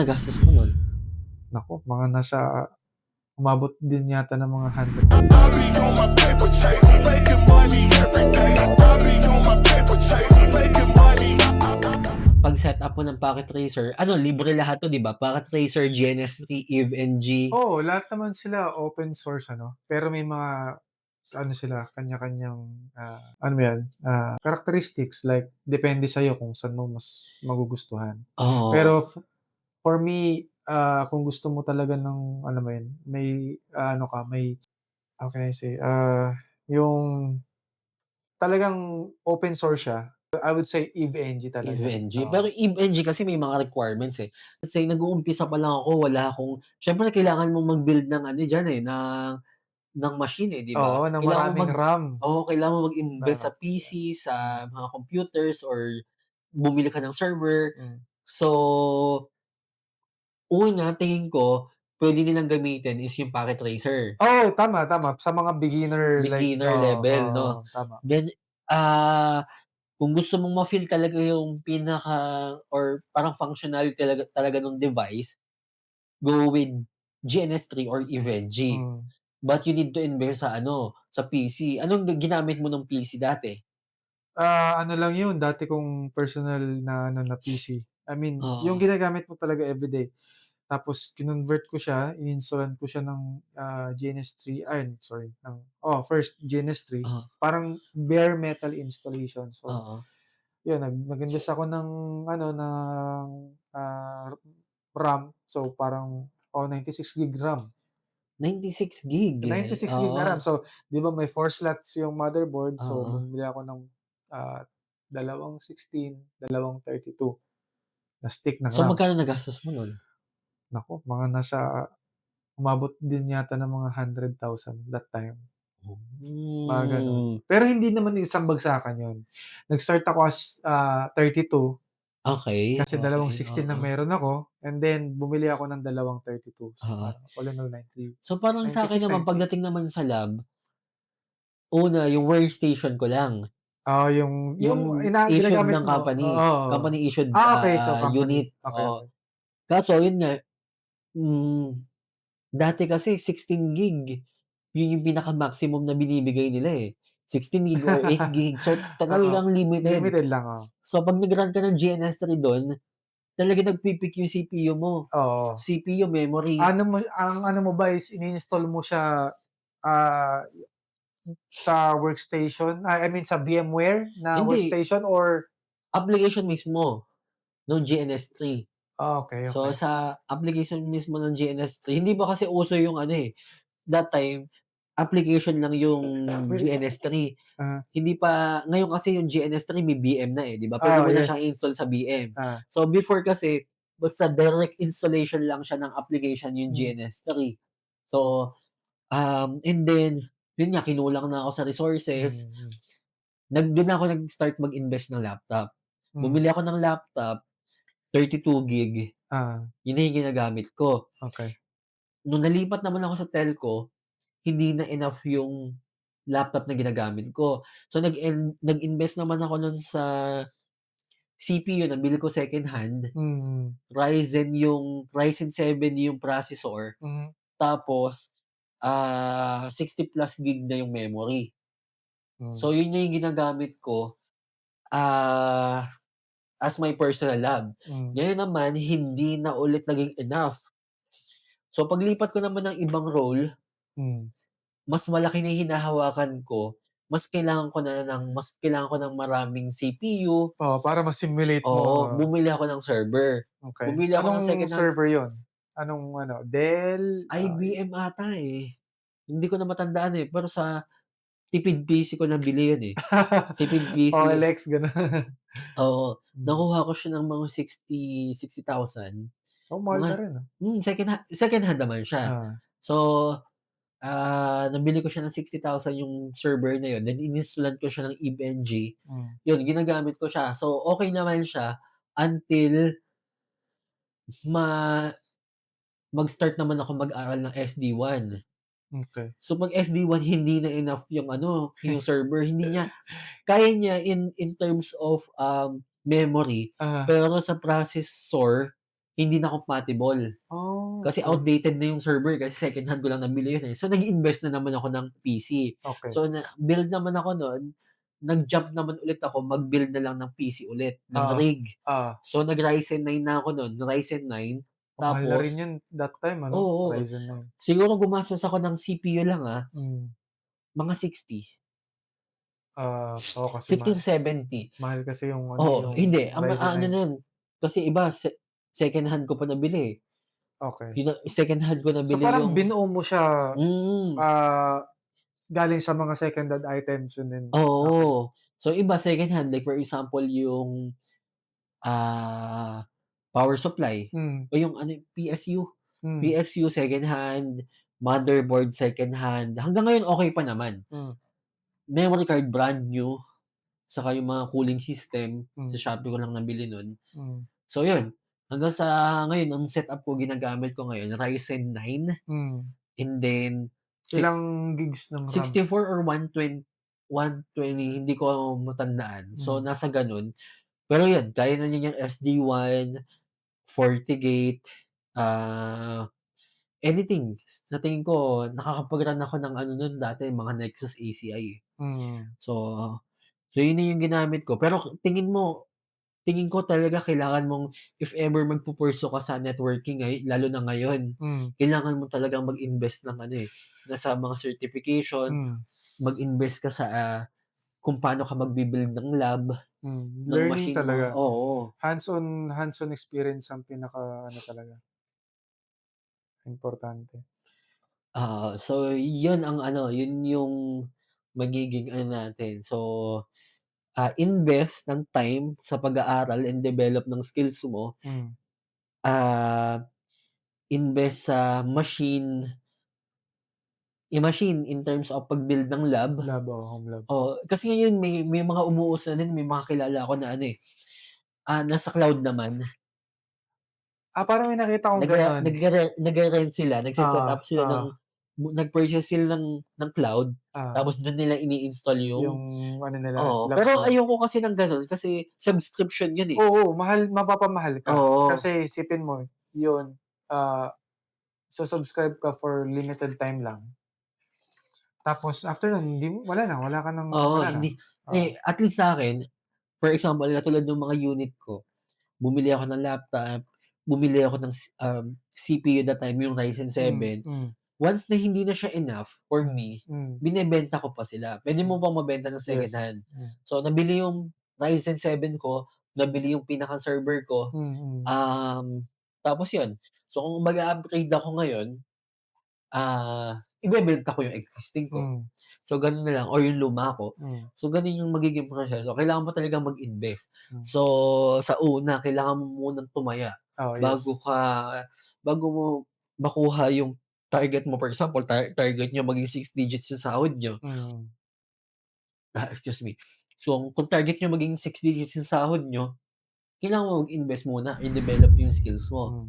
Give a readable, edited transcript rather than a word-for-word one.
nagastos mo nun? Naku, mga nasa umabot din yata ng mga 100. I be on my paper chase, making money every day. I be on my paper chase, making money. Pag-setup mo ng Pocket Racer, ano libre lahat 'to 'di ba? Pocket Racer, GNS3, Eve NG. Oo, lahat naman sila open source ano, pero may mga ano sila kanya-kanyang, ano ba 'yan, characteristics like depende sa'yo kung saan mo mas magugustuhan. Oo, Pero for me, kung gusto mo talaga ng alam mo 'yun, may ano ka, may how can I say, yung talagang open source siya, I would say Eve NG Eve talaga, NG. Pero oo. Eve NG kasi may mga requirements, eh. Kasi nag-uumpisa pa lang ako wala akong siyempre kailangan mong mag-build ng ano diyan, eh, ng machine, eh, 'di ba? Oo, na Kailangan mo maraming RAM. kailangan mo mag-invest Oo, sa PC, hmm, sa mga computers or bumili ka ng server. hmm. So, una tingin ko puwede nilang gamitin is yung Pocket Racer, Oo, tama, tama sa mga beginner like beginner oo, level oo, 'no. tama. Then, kung gusto mong ma-feel talaga yung pinaka or parang functionality talaga talaga nung device, go with GNS3 or EVE-NG. Hmm. But you need to invest sa ano, sa PC. Anong ginamit mo nung PC dati? Ano lang 'yun dati kong personal na ano na PC. I mean, yung Oo, ginagamit mo talaga everyday. Tapos kinonvert ko siya, ininstalan ko siya ng, GNS3 ay sorry ng first GNS3, oo, parang bare metal installation. So oo. 'yun nag-invest ako ng ano ng, RAM. So parang 96 gig RAM. 96 gig, eh, 96 gig na RAM. oo, So 'di ba may 4 slots yung motherboard, so oo. bumili ako ng, dalawang 16, dalawang 32 na stick ng So, RAM. magkano nagastos mo nun? Naku, mga nasa umabot din yata ng mga 100,000 that time, mga gano'n. Hmm, Pero hindi naman isang bagsakan 'yun. Nag-start ako as, 32 okey, kasi dalawang okey, 16 lang oo, meron ako and then bumili ako ng dalawang 32. So oo. parang all in all So, parang sa'kin 96, naman 98. pagdating naman sa lab, una yung workstation ko lang, Yung yung issued ginagamit ng mo, oo. company issued, Okey. So company, unit, okey, oo. okey. Kaso yun nga, dati kasi 16 gig, yun yung pinaka-maximum na binibigay nila, eh, 16 gig or 8 gig, so Oo, talagang limited. limited lang, oo. So 'pag nag-run ka ng GNS3 dun, talagang nagpi-peak yung CPU mo, Oo. CPU, memory. Ang ano mo ba is ini-install mo siya, ah, sa workstation, I mean sa VMware na Hindi, workstation or application mismo nung GNS3. okey, So okey. sa application mismo ng GNS3, hindi pa kasi uso yung ano, eh, that time application lang yung Wait lang, GNS3. ah, Hindi pa ngayon kasi yung GNS3 may VM na, eh, 'di ba? Puwede mo na siyang yes. i-install sa VM. Ah, So before kasi basta direct installation lang siya ng application yung hmm, GNS3. So, and then yun nga kinulang na ako sa resources, mm, dun na ako nag-start mag-invest ng laptop. hmm, Bumili ako ng laptop, 32 gig, ah, yun na yung ginagamit ko. okey. Nung nalipat naman ako sa telco, hindi na enough yung laptop na ginagamit ko. So nag-invest naman ako nun sa CPU, nabili ko second hand. Mm, Ryzen 7 yung processor, mhm, tapos, 60 plus gig na yung memory. hmm, So yun na yung ginagamit ko, ah, as my personal lab. hmm, Ngayon naman hindi na ulit naging enough. So paglipat ko naman ng ibang role, hmm. mas malaki na yung hinahawakan ko, mas kailangan ko ng maraming CPU. Oo, para ma-simulate mo, Oo, bumili ako ng server. okey. Bumili ako ng Anong second hand, server yun? Anong ano, Dell, IBM ata, eh. Hindi ko na matandaan, eh, pero sa tipid PC ko nabili yun, eh. Tipid PC, OLX gano'n? oo. Hmm. Nakuha ko siya ng mga 60,000. So, mahal Mga na rin, second hand naman siya. ah, So, nabili ko siya ng 60,000 yung server na yun, then ininstalan ko siya ng EVE-NG. hmm, Yun, ginagamit ko siya. So, okey naman siya until ma mag-start naman ako mag-aral ng SD1. okey. So, 'pag SD1 hindi na enough yung ano, yung server, hindi niya kaya niya in terms of, memory, Ah, pero sa processor hindi na compatible. Oh, Kasi okey. outdated na yung server kasi second hand ko lang nabili yun, eh. So, nag-invest na naman ako ng PC. Okey. So, build naman ako nun, nag-jump naman ulit ako mag-build na lang ng PC ulit, ng Oo, rig. oo. So, nag-Ryzen 9 na ako nun, Ryzen 9 Mahal na rin tapos yun that time ano, oo, Ryzen 9. siguro gumastos ako ng CPU lang, Hmm. mga 60, Oo kasi 60 to 70. mahal kasi yung ano, Oo, yung hindi ang Ryzen ano 9. nun, kasi iba second hand ko pa nabili, eh. Okey. Yun second hand ko So, nabili parang yung binuo mo siya, mm. ah, galing sa mga second hand items yun din? Okey. Oo. So, iba second hand like for example yung, ah, power supply Hmm, o yung ano PSU. hmm, PSU second hand, motherboard second hand, hanggang ngayon okey pa naman. hmm, Memory card brand new, saka yung mga cooling system, sa hmm, Shopee ko lang nabili nun. hmm, So yun, hanggang sa ngayon ang setup ko ginagamit ko ngayon Ryzen 9 hmm. and then Ilang six gigs ng RAM? 64 or 120 hindi ko matandaan. So, Hmm, nasa gano'n. Pero 'yun, kaya na niya yung SD1, FortiGate, ah, anything. Sa tingin ko nakakapag-run ako ng ano nun dati mga Nexus ACI, eh. mm, So, yun na yung ginamit ko. Pero tingin ko talaga kailangan mong if ever magpu-pursue ka sa networking lalo na ngayon, hmm, kailangan mo talagang mag-invest ng ano, nasa mga certification, hmm, mag-invest ka sa, kung paano ka magbi-build ng lab, ng learning machine mo talaga. oo. Hands-on experience ang pinaka-ano talaga, importante. So yun ang ano, yun yung magiging ano natin. So, invest ng time sa pag-aaral and develop ng skills mo, Hmm, ah, invest sa machine in terms of pag-build ng lab. lab, oo, home lab. Oo, kasi ngayon may mga umuuso na din, may mga kilala ako na ano, nasa cloud naman. Parang may nakita akong gano'n. Nagre-rent sila, nagse-set Ah, up sila ah, nag-purchase sila ng cloud, ah, tapos dun nila ini-install yung yung ano nila, oo, lab pero mo. ayoko kasi ng gano'n kasi subscription yun, eh. Oo, mapapamahal ka. Oo, Kasi isipin mo yun, ah, subscribe ka for limited time lang. Tapos after nun hindi mo oo, wala na. hindi Oo, at least sa'kin, for example, katulad nung mga unit ko, bumili ako ng laptop, bumili ako ng CPU that time, yung Ryzen hmm, 7. hmm, Once na hindi na siya enough for hmm, me, hmm, binebenta ko pa sila. Puwede mo hmm. pang mabenta ng second Yes. hand. Hmm, So, nabili yung Ryzen 7 ko, nabili yung pinaka-server ko, mm, tapos yun. So, kung mag-a-upgrade ako ngayon, ibebenta ko yung existing ko. hmm, So, gano'n na lang or yung luma ko. hmm, So, gano'n yung magiging proseso. Kailangan mo talagang mag-invest. hmm. So, sa una kailangan mo munang tumaya Oo, bago yes. ka bago mo makuha yung target mo. For example, target niyo maging 6 digits yung sahod niyo, Mm, excuse me. So, kung target niyo maging 6 digits yung sahod niyo, kailangan mo mag-invest muna i-develop yung skills mo. hmm.